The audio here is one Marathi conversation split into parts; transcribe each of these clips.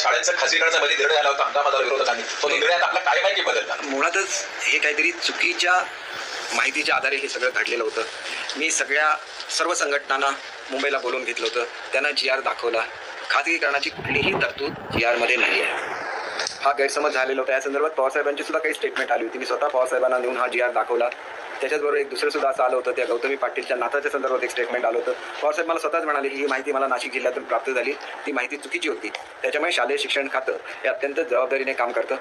शाळेचं खासगीकरणाचा मध्ये निर्णय आला होता हंगामाला विरोधकांनी, तो निर्णयात आपला काय माहिती बदलला? मुळातच हे काहीतरी चुकीच्या माहितीच्या आधारे हे सगळं घडलेलं होतं. मी सर्व संघटनांना मुंबईला बोलवून घेतलं होतं, त्यांना GR दाखवला. खाजगीकरणाची कुठलीही तरतूद GR मध्ये नाही आहे. हा गैरसमज झालेला होता. या संदर्भात पवारसाहेबांची सुद्धा काही स्टेटमेंट आली होती. मी स्वतः पवारसाहेबांना नेऊन हा GR दाखवला. त्याच्याचबरोबर एक दुसरं सुद्धा असं आलं होतं, त्या गौतमी पाटीलच्या नाताच्या संदर्भात एक स्टेटमेंट आलं होतं. पवारसाहेब मला स्वतःच म्हणाले की ही माहिती मला नाशिक जिल्ह्यातून प्राप्त झाली, ती माहिती चुकीची होती. त्याच्यामुळे शालेय शिक्षण खातं हे अत्यंत जबाबदारीने काम करतं.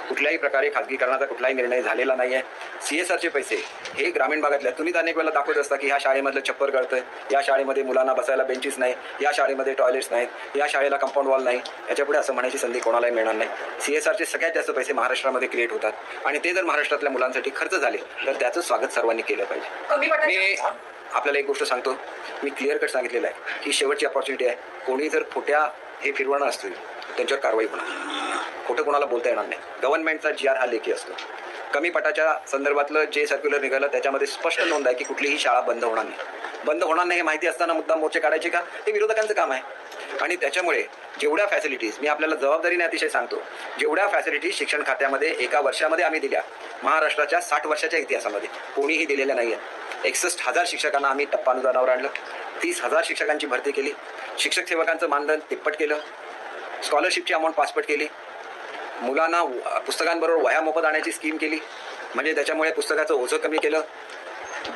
कुठल्याही प्रकारे खाजगीकरणाचा कुठलाही निर्णय झालेला नाही आहे. CSRचे पैसे हे ग्रामीण भागातल्या, तुम्ही अनेक वेळेला दाखवत असता की ह्या शाळेमधलं छप्पर गळतंय, या शाळेमध्ये मुलांना बसायला बेंचेस नाही, या शाळेमध्ये टॉयलेट्स नाहीत, या शाळेला कंपाऊंड वॉल नाही. याच्यापुढे असं म्हणायची संधी कोणालाही मिळणार नाही. CSRचे सगळ्यात जास्त पैसे महाराष्ट्रामध्ये क्रिएट होतात आणि ते जर महाराष्ट्रातल्या मुलांसाठी खर्च झाले तर त्याचं स्वागत सर्वांनी केलं पाहिजे. मी आपल्याला एक गोष्ट सांगतो, मी क्लिअर कट सांगितलेलं आहे की शेवटची अपॉर्च्युनिटी आहे. कोणी जर खोट्या हे फिरवणं असतील त्यांच्यावर कारवाई होणार. खोटं कोणाला बोलता येणार नाही. गव्हर्नमेंटचा GR हा लेखी असतो. कमी पटाच्या संदर्भातलं जे सर्क्युलर निघालं त्याच्यामध्ये स्पष्ट नोंद आहे की कुठलीही शाळा बंद होणार नाही. बंद होणार नाही हे माहिती असताना मुद्दाम मोर्चे काढायचे का? ते विरोधकांचं काम आहे. आणि त्याच्यामुळे जेवढ्या फॅसिलिटीज, मी आपल्याला जबाबदारीने अतिशय सांगतो, जेवढ्या फॅसिलिटीज शिक्षण खात्यामध्ये एका वर्षामध्ये आम्ही दिल्या, महाराष्ट्राच्या 60 वर्षाच्या इतिहासामध्ये कोणीही दिलेल्या नाही आहेत. 61,000 शिक्षकांना आम्ही टप्पानुदानावर आणलं. 30,000 शिक्षकांची भरती केली. शिक्षक सेवकांचं मानधन तिप्पट केलं. स्कॉलरशिपची अमाऊंट 5 पट केली. मुलांना पुस्तकांबरोबर वह्या मोफत आणण्याची स्कीम केली, म्हणजे त्याच्यामुळे पुस्तकाचं ओझं कमी केलं.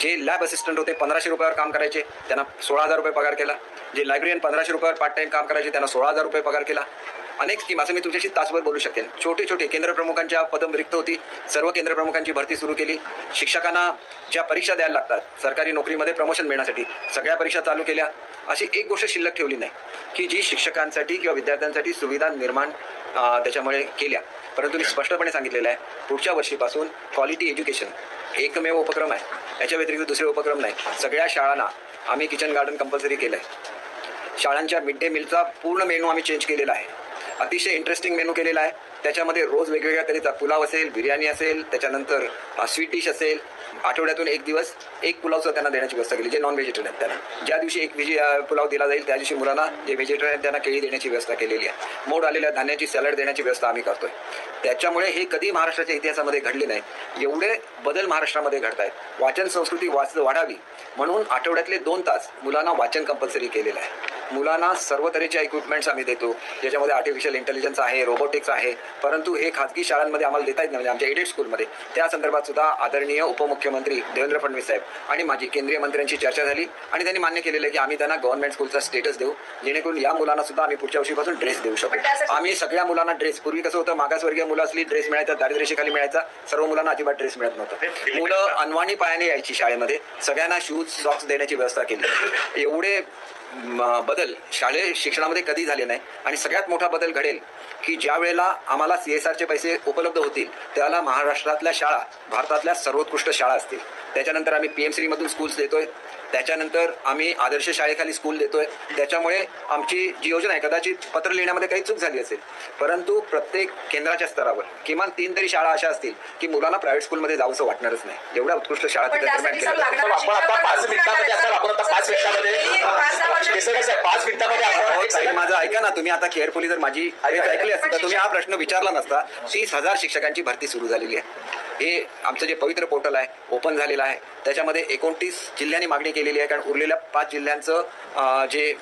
जे लॅब असिस्टंट होते 1,500 रुपयावर काम करायचे, त्यांना 16,000 रुपये पगार केला. जे लायब्ररीयन 1,500 रुपयावर पार्ट टाईम काम करायचे, त्यांना 16,000 रुपये पगार केला. अनेक स्कीम, असं मी तुमच्याशी तासभर बोलू शकेन. छोटे छोटे केंद्रप्रमुखांच्या पदं रिक्त होती, सर्व केंद्रप्रमुखांची भरती सुरू केली. शिक्षकांना ज्या परीक्षा द्यायला लागतात सरकारी नोकरीमध्ये प्रमोशन मिळण्यासाठी, सगळ्या परीक्षा चालू केल्या. अशी एक गोष्ट शिल्लक ठेवली नाही की जी शिक्षकांसाठी किंवा विद्यार्थ्यांसाठी सुविधा निर्माण त्याच्यामुळे केल्या. परंतु मी स्पष्टपणे सांगितलेलं आहे, पुढच्या वर्षीपासून क्वालिटी एज्युकेशन एकमेव उपक्रम आहे. याच्या व्यतिरिक्त दुसरे उपक्रम नाही. सगळ्या शाळांना आम्ही किचन गार्डन कंपल्सरी केलं आहे. शाळांच्या मिड डे मीलचा पूर्ण मेनू आम्ही चेंज केलेला आहे. अतिशय इंटरेस्टिंग मेनू केलेला आहे. त्याच्यामध्ये रोज वेगवेगळ्या तऱ्हेचा पुलाव असेल, बिर्याणी असेल, त्याच्यानंतर स्वीट डिश असेल. आठवड्यातून एक दिवस एक पुलावचं त्यांना देण्याची व्यवस्था केली. जे नॉन व्हेजिटेरियन आहेत त्यांना ज्या दिवशी एक पुलाव दिला जाईल त्या दिवशी मुलांना, जे व्हेजिटेरियन त्यांना केळी देण्याची व्यवस्था केलेली आहे. मोड आलेल्या धान्याची सॅलड देण्याची व्यवस्था आम्ही करतोय. त्याच्यामुळे हे कधी महाराष्ट्राच्या इतिहासामध्ये घडले नाही. एवढे बदल महाराष्ट्रामध्ये घडत आहेत. वाचन संस्कृती वाढावी म्हणून आठवड्यातले 2 तास मुलांना वाचन कंपल्सरी केलेलं आहे. मुलांना सर्व तऱ्हेच्या इक्विपमेंट्स आम्ही देतो, ज्याच्यामध्ये आर्टिफिशियल इंटेलिजन्स आहे, रोबोटिक्स आहे. परंतु हे खाजगी शाळांमध्ये आम्हाला देता येत नाही. म्हणजे आमच्या एडेड स्कूलमध्ये त्या संदर्भात सुद्धा आदरणीय उपमुख्यमंत्री देवेंद्र फडणवीस साहेब आणि माझी केंद्रीय मंत्र्यांची चर्चा झाली आणि त्यांनी मान्य केलेलं आहे की आम्ही त्यांना गव्हर्नमेंट स्कूलचा स्टेटस देऊ, जेणेकरून या मुलांना सुद्धा आम्ही पुढच्या वर्षीपासून ड्रेस देऊ शकतो. आम्ही सगळ्या मुलांना ड्रेस, पूर्वी कसं होतं मागासवर्गीय मुलं असली ड्रेस मिळायचा, दारिद्र्यरेषेखाली मिळायचा, सर्व मुलांना अजिबात ड्रेस मिळत नव्हतं. मुलं अनवाणी पायाने यायची शाळेमध्ये, सगळ्यांना शूज सॉक्स देण्याची व्यवस्था केली. एवढे बदल शालेय शिक्षणामध्ये कधी झाले नाही. आणि सगळ्यात मोठा बदल घडेल की ज्या वेळेला आम्हाला CSRचे पैसे उपलब्ध होतील त्याला महाराष्ट्रातल्या शाळा भारतातल्या सर्वोत्कृष्ट शाळा असतील. त्याच्यानंतर आम्ही PMC मधून स्कूल्स देतोय. त्याच्यानंतर आम्ही आदर्श शाळेखाली स्कूल देतोय. त्याच्यामुळे आमची जी योजना आहे, कदाचित पत्र लिहिण्यामध्ये काही चूक झाली असेल, परंतु प्रत्येक केंद्राच्या स्तरावर किमान 3 तरी शाळा अशा असतील की मुलांना प्रायव्हेट स्कूलमध्ये जावंसं वाटणारच नाही. एवढ्या उत्कृष्ट शाळा तिथे निर्माण केल्या. माझं ऐका ना, तुम्ही आता केअरफुली जर माझी ऐकली असती तर तुम्ही हा प्रश्न विचारला नसता. 30,000 शिक्षकांची भरती सुरू झालेली आहे. हे आमचं जे पवित्र पोर्टल आहे ओपन झालेलं आहे. त्याच्यामध्ये 29 जिल्ह्यांनी मागणी केलेली आहे, कारण उरलेल्या 5 जिल्ह्यांचं जे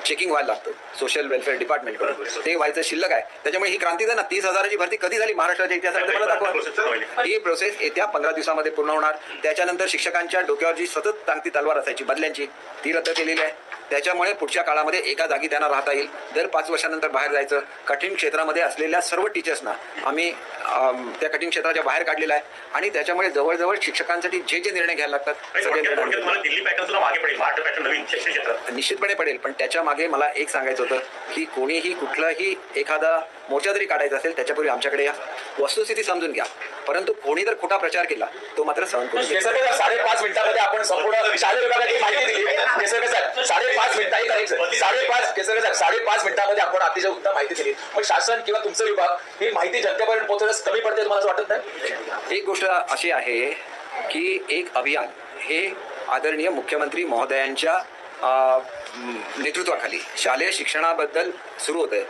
चेकिंग व्हायला लागतं सोशल वेलफेअर डिपार्टमेंटकडून, ते व्हायचं शिल्लक आहे. त्याच्यामुळे ही क्रांतीच आहे ना. 30,000ची भरती कधी झाली महाराष्ट्राच्या इतिहासामध्ये मला दाखवा. ही प्रोसेस येत्या 15 दिवसामध्ये पूर्ण होणार. त्याच्यानंतर शिक्षकांच्या डोक्यावर जी सतत टांगती तलवार असायची बदल्यांची, ती रद्द केलेली आहे. त्याच्यामुळे पुढच्या काळामध्ये एका जागी त्यांना राहता येईल. दर 5 वर्षानंतर बाहेर जायचं. कठीण क्षेत्रामध्ये असलेल्या सर्व टीचर्सना आम्ही त्या कठीण क्षेत्राच्या बाहेर काढलेलं आहे. आणि त्याच्यामुळे जवळजवळ शिक्षकांसाठी जे जे निर्णय घ्यायला लागतात सगळे निश्चितपणे पडेल. पण त्याच्या मागे मला एक सांगायचं होतं की कोणीही कुठलाही एखादा मोर्चा जरी काढायचा असेल त्याच्यापूर्वी आमच्याकडे या, वस्तुस्थिती समजून घ्या. परंतु कोणी जर खोटा प्रचार केला तो मात्र सहन करू शकतो. 5.5 मिनिटांमध्ये आपण संपूर्ण शालेय विभागाची माहिती दिली. 5.5 मिनिटांमध्ये आपण अतिशय उत्तम माहिती दिली. पण शासन किंवा तुमचं विभाग ही माहिती जनतेपर्यंत पोहोचवण्यास कमी पडते तुम्हाला वाटत नाही? एक गोष्ट अशी आहे की एक अभियान हे आदरणीय मुख्यमंत्री महोदयांच्या नेतृत्वाखाली शालेय शिक्षणाबद्दल सुरू होत आहे.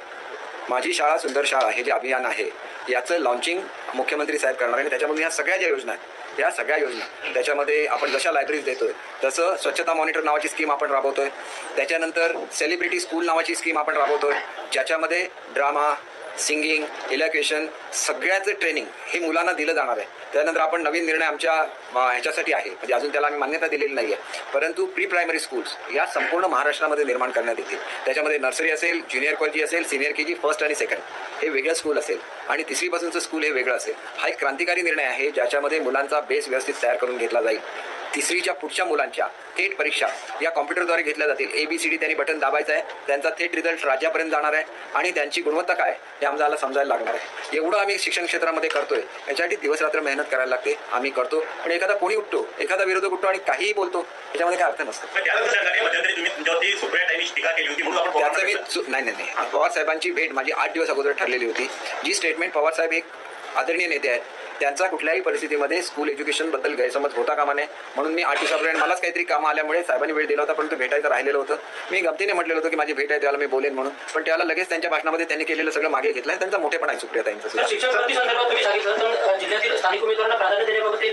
माझी शाळा सुंदर शाळा हे जे अभियान आहे याचं लॉन्चिंग मुख्यमंत्री साहेब करणार आहे आणि त्याच्यामधून ह्या सगळ्या ज्या योजना आहेत या सगळ्या योजना त्याच्यामध्ये आपण जशा लायब्ररीज देतोय तसं स्वच्छता मॉनिटर नावाची स्कीम आपण राबवतोय. त्याच्यानंतर सेलिब्रिटी स्कूल नावाची स्कीम आपण राबवतोय ज्याच्यामध्ये ड्रामा, सिंगिंग, इलॅक्युशन सगळ्याचं ट्रेनिंग हे मुलांना दिलं जाणार आहे. त्यानंतर आपण नवीन निर्णय आमच्या ह्याच्यासाठी आहे म्हणजे अजून त्याला आम्ही मान्यता दिलेली नाही आहे परंतु प्री प्रायमरी स्कूल्स या संपूर्ण महाराष्ट्रामध्ये निर्माण करण्यात येतील. त्याच्यामध्ये नर्सरी असेल, ज्युनियर कॉलेज असेल, सिनियर के जी, फर्स्ट आणि सेकंड हे वेगळं स्कूल असेल आणि तिसरीपासूनचं स्कूल हे वेगळं असेल. हा एक क्रांतिकारी निर्णय आहे ज्याच्यामध्ये मुलांचा बेस व्यवस्थित तयार करून घेतला जाईल. तिसरीच्या पुढच्या मुलांच्या थेट परीक्षा या कॉम्प्युटरद्वारे घेतल्या जातील. ABCD त्यांनी बटन दाबायचं आहे, त्यांचा थेट रिझल्ट राज्यापर्यंत जाणार आहे आणि त्यांची गुणवत्ता काय हे आम्हाला समजायला लागणार आहे. एवढं आम्ही शिक्षण क्षेत्रामध्ये करतोय याच्यासाठी दिवस रात्र मेहनत करायला लागते. आम्ही करतो पण एखादा कोणी उठतो, एखादा विरोधक उठतो आणि काहीही बोलतो त्याच्यामध्ये काय अर्थ नसतो. त्याचं मी नाही पवार साहेबांची भेट माझी 8 दिवस अगोदर ठरलेली होती. जी स्टेटमेंट पवार साहेब एक आदरणीय नेते आहेत त्यांचा कुठल्याही परिस्थितीमध्ये स्कूल एज्युकेशनबद्दल गैरसमज होता कामा नये म्हणून मी 8 दिवसापर्यंत मलाच काहीतरी कामं आल्यामुळे साहेबांनी वेळ दिला होता परंतु भेटायचं राहिलेलं होतं. मी गमतीने म्हटलेलं होतं की माझी भेट आहे त्याला मी बोलेन म्हणून पण त्याला लगेच त्यांच्या भाषणामध्ये त्यांनी केलेलं सगळं मागे घेतलं. त्यांचा मोठेपणा आहे सुप्रियाताईंचा सुद्धा.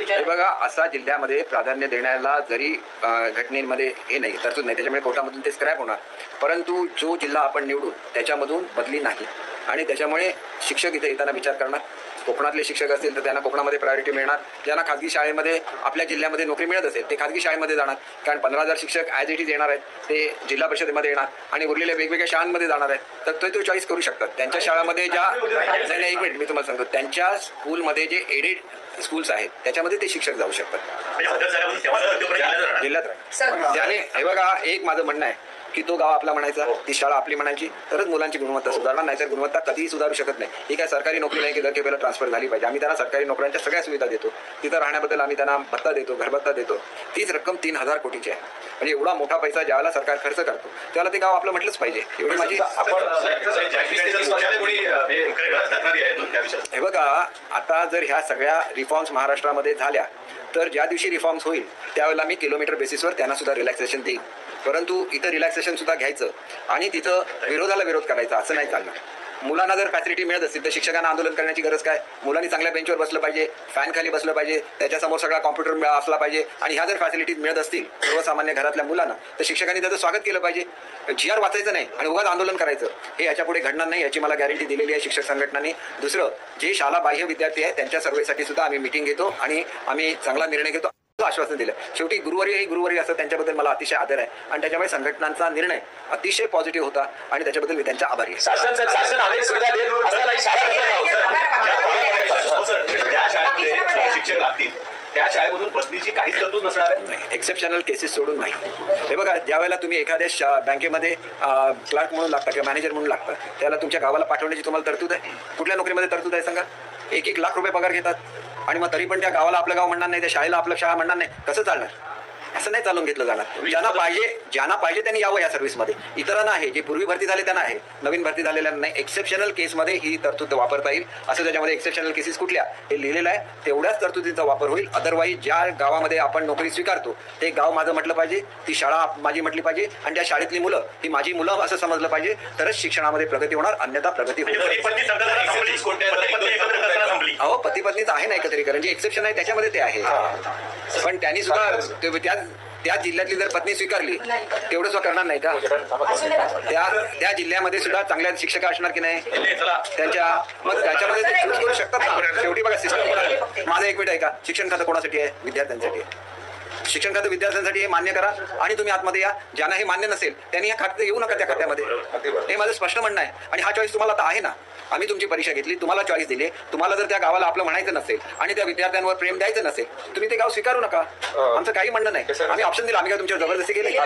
हे बघा असा जिल्ह्यामध्ये प्राधान्य देण्याला जरी घटनेमध्ये हे नाही तरतूद नाही त्याच्यामुळे कोर्टामधून ते स्क्रॅप होणार परंतु जो जिल्हा आपण निवडू त्याच्यामधून बदली नाही आणि त्याच्यामुळे शिक्षक इथे येताना विचार करणार. कोकणातले शिक्षक असतील तर त्यांना कोकणामध्ये प्रायोरिटी मिळणार. ज्यांना खाजगी शाळेमध्ये आपल्या जिल्ह्यामध्ये नोकरी मिळत असेल ते खाजगी शाळेमध्ये जाणार कारण 15,000 शिक्षक ॲज इट इज येणार आहेत ते जिल्हा परिषदेमध्ये येणार आणि उरलेल्या वेगवेगळ्या शाळांमध्ये जाणार आहेत तर तो चॉईस करू शकतात. त्यांच्या शाळामध्ये ज्या नाही एक मिनिट मी तुम्हाला सांगतो त्यांच्या स्कूलमध्ये जे एडेड स्कूल्स आहेत त्याच्यामध्ये ते शिक्षक जाऊ शकतात जिल्ह्यात. त्याने हे बघा एक माझं म्हणणं आहे की तो गाव आपला म्हणायचा, ती शाळा आपली म्हणायची तरच मुलांची गुणवत्ता सुधारणार नाही तर गुणवत्ता कधीही सुधारू शकत नाही. ही काय सरकारी नोकरी नाही की दर केला ट्रान्सफर झाली पाहिजे. आम्ही त्यांना सरकारी नोकऱ्यांच्या सगळ्या सुविधा देतो. तिथं राहण्याबद्दल आम्ही त्यांना भत्ता देतो, घरभत्ता देतो. तीच रक्कम 3,000 कोटीची आहे म्हणजे एवढा मोठा पैसा ज्यावेळेला सरकार खर्च करतो त्याला ते गाव आपलं म्हटलंच पाहिजे. एवढी माझी हे बघा आता जर ह्या सगळ्या रिफॉर्म्स महाराष्ट्रामध्ये झाल्या तर ज्या दिवशी रिफॉर्म्स होईल त्यावेळेला मी किलोमीटर बेसिसवर त्यांना सुद्धा रिलॅक्सेशन देईन परंतु इथं रिलॅक्सेशन सुद्धा घ्यायचं आणि तिथं विरोधाला विरोध करायचा असं नाही चालणार. मुलांना जर फॅसिलिटी मिळत असतील तर शिक्षकांना आंदोलन करण्याची गरज काय. मुलांनी चांगल्या बेंचवर बसलं पाहिजे, फॅन खाली बसलं पाहिजे, त्याच्यासमोर सगळा कॉम्प्युटर असला पाहिजे आणि ह्या जर फॅसिलिटीज मिळत असतील सर्वसामान्य घरातल्या मुलांना तर शिक्षकांनी त्याचं स्वागत केलं पाहिजे. GR वाचायचं नाही आणि उगाच आंदोलन करायचं हे याच्यापुढे घडणार नाही याची मला गॅरंटी दिलेली आहे शिक्षक संघटनांनी. दुसरं जे शाळा बाह्य विद्यार्थी आहेत त्यांच्या सर्वेसाठी सुद्धा आम्ही मिटिंग घेतो आणि आम्ही चांगला निर्णय घेतो आश्वासन दिलं. शेवटी गुरुवारी असं त्यांच्याबद्दल मला अतिशय आदर आहे आणि त्याच्यामुळे संघटनांचा निर्णय अतिशय पॉझिटिव्ह होता आणि त्याच्याबद्दल मी त्यांचा आभारी आहे. शासन अनेक सुविधा देत असताना शिक्षक लागतील त्या शाळेमधून बदलीची काहीच तरतूद नसणार आहे. एक्सेप्शनल केसेस सोडून नाही. हे बघा ज्यावेळेला तुम्ही एखाद्या बँकेमध्ये क्लार्क म्हणून लागता किंवा मॅनेजर म्हणून लागता त्याला तुमच्या गावाला पाठवण्याची तुम्हाला तरतूद आहे. कुठल्या नोकरीमध्ये तरतूद आहे सांगा. 1-1 लाख रुपये पगार घेतात आणि मग तरी पण त्या गावाला आपलं गाव म्हणणार नाही, त्या शाळेला आपलं शाळा म्हणणार नाही. कसं चालणार. असं नाही चालून घेतलं जाणार. ज्यांना पाहिजे त्यांनी यावं या सर्व्हिसमध्ये. इतरांना आहे जे पूर्वी भरती झाले त्यांना आहे, नवीन भरती झालेल्या नाही. एक्सेप्शनल केसमध्ये ही तरतूद वापरता येईल असं त्याच्यामध्ये एक्सेप्शनल केसेस कुठल्या हे लिहिलेलं आहे तेवढ्याच तरतुदीचा वापर होईल. अदरवाईज ज्या गावामध्ये आपण नोकरी स्वीकारतो ते गाव माझं म्हटलं पाहिजे, ती शाळा माझी म्हटली पाहिजे आणि त्या शाळेतली मुलं ही माझी मुलं असं समजलं पाहिजे तरच शिक्षणामध्ये प्रगती होणार अन्यथा प्रगती होईल. अहो पती पत्नीच आहे ना एकत्रीकरण जे एक्सेप्शन आहे त्याच्यामध्ये ते आहे पण त्यांनी सुद्धा त्या जिल्ह्यातली जर पत्नी स्वीकारली तेवढं सुद्धा करणार नाही का. त्या जिल्ह्यामध्ये सुद्धा चांगल्या शिक्षक असणार की नाही त्यांच्या मग त्याच्यामध्ये ते चूज करू शकतात ना. शेवटी बघा सिस्टम माझं एक मिनिट आहे का शिक्षण खातं कोणासाठी आहे. विद्यार्थ्यांसाठी आहे. शिक्षण खातं विद्यार्थ्यांसाठी हे मान्य करा आणि तुम्ही आतमध्ये या. ज्यांना हे मान्य नसेल त्यांनी या खात्यात येऊ नका त्या खात्यामध्ये. हे माझं स्पष्ट म्हणणं आहे आणि हा चॉईस तुम्हाला आता आहे ना. आम्ही तुमची परीक्षा घेतली, तुम्हाला चॉईस दिली. तुम्हाला जर त्या गावाला आपलं म्हणायचं नसेल आणि त्या विद्यार्थ्यांवर प्रेम द्यायचं नसेल तुम्ही ते गाव स्वीकारू नका. आमचं काही म्हणणं नाही. आम्ही ऑप्शन दिला. आम्ही काय तुमच्यावर जबरदस्ती केली.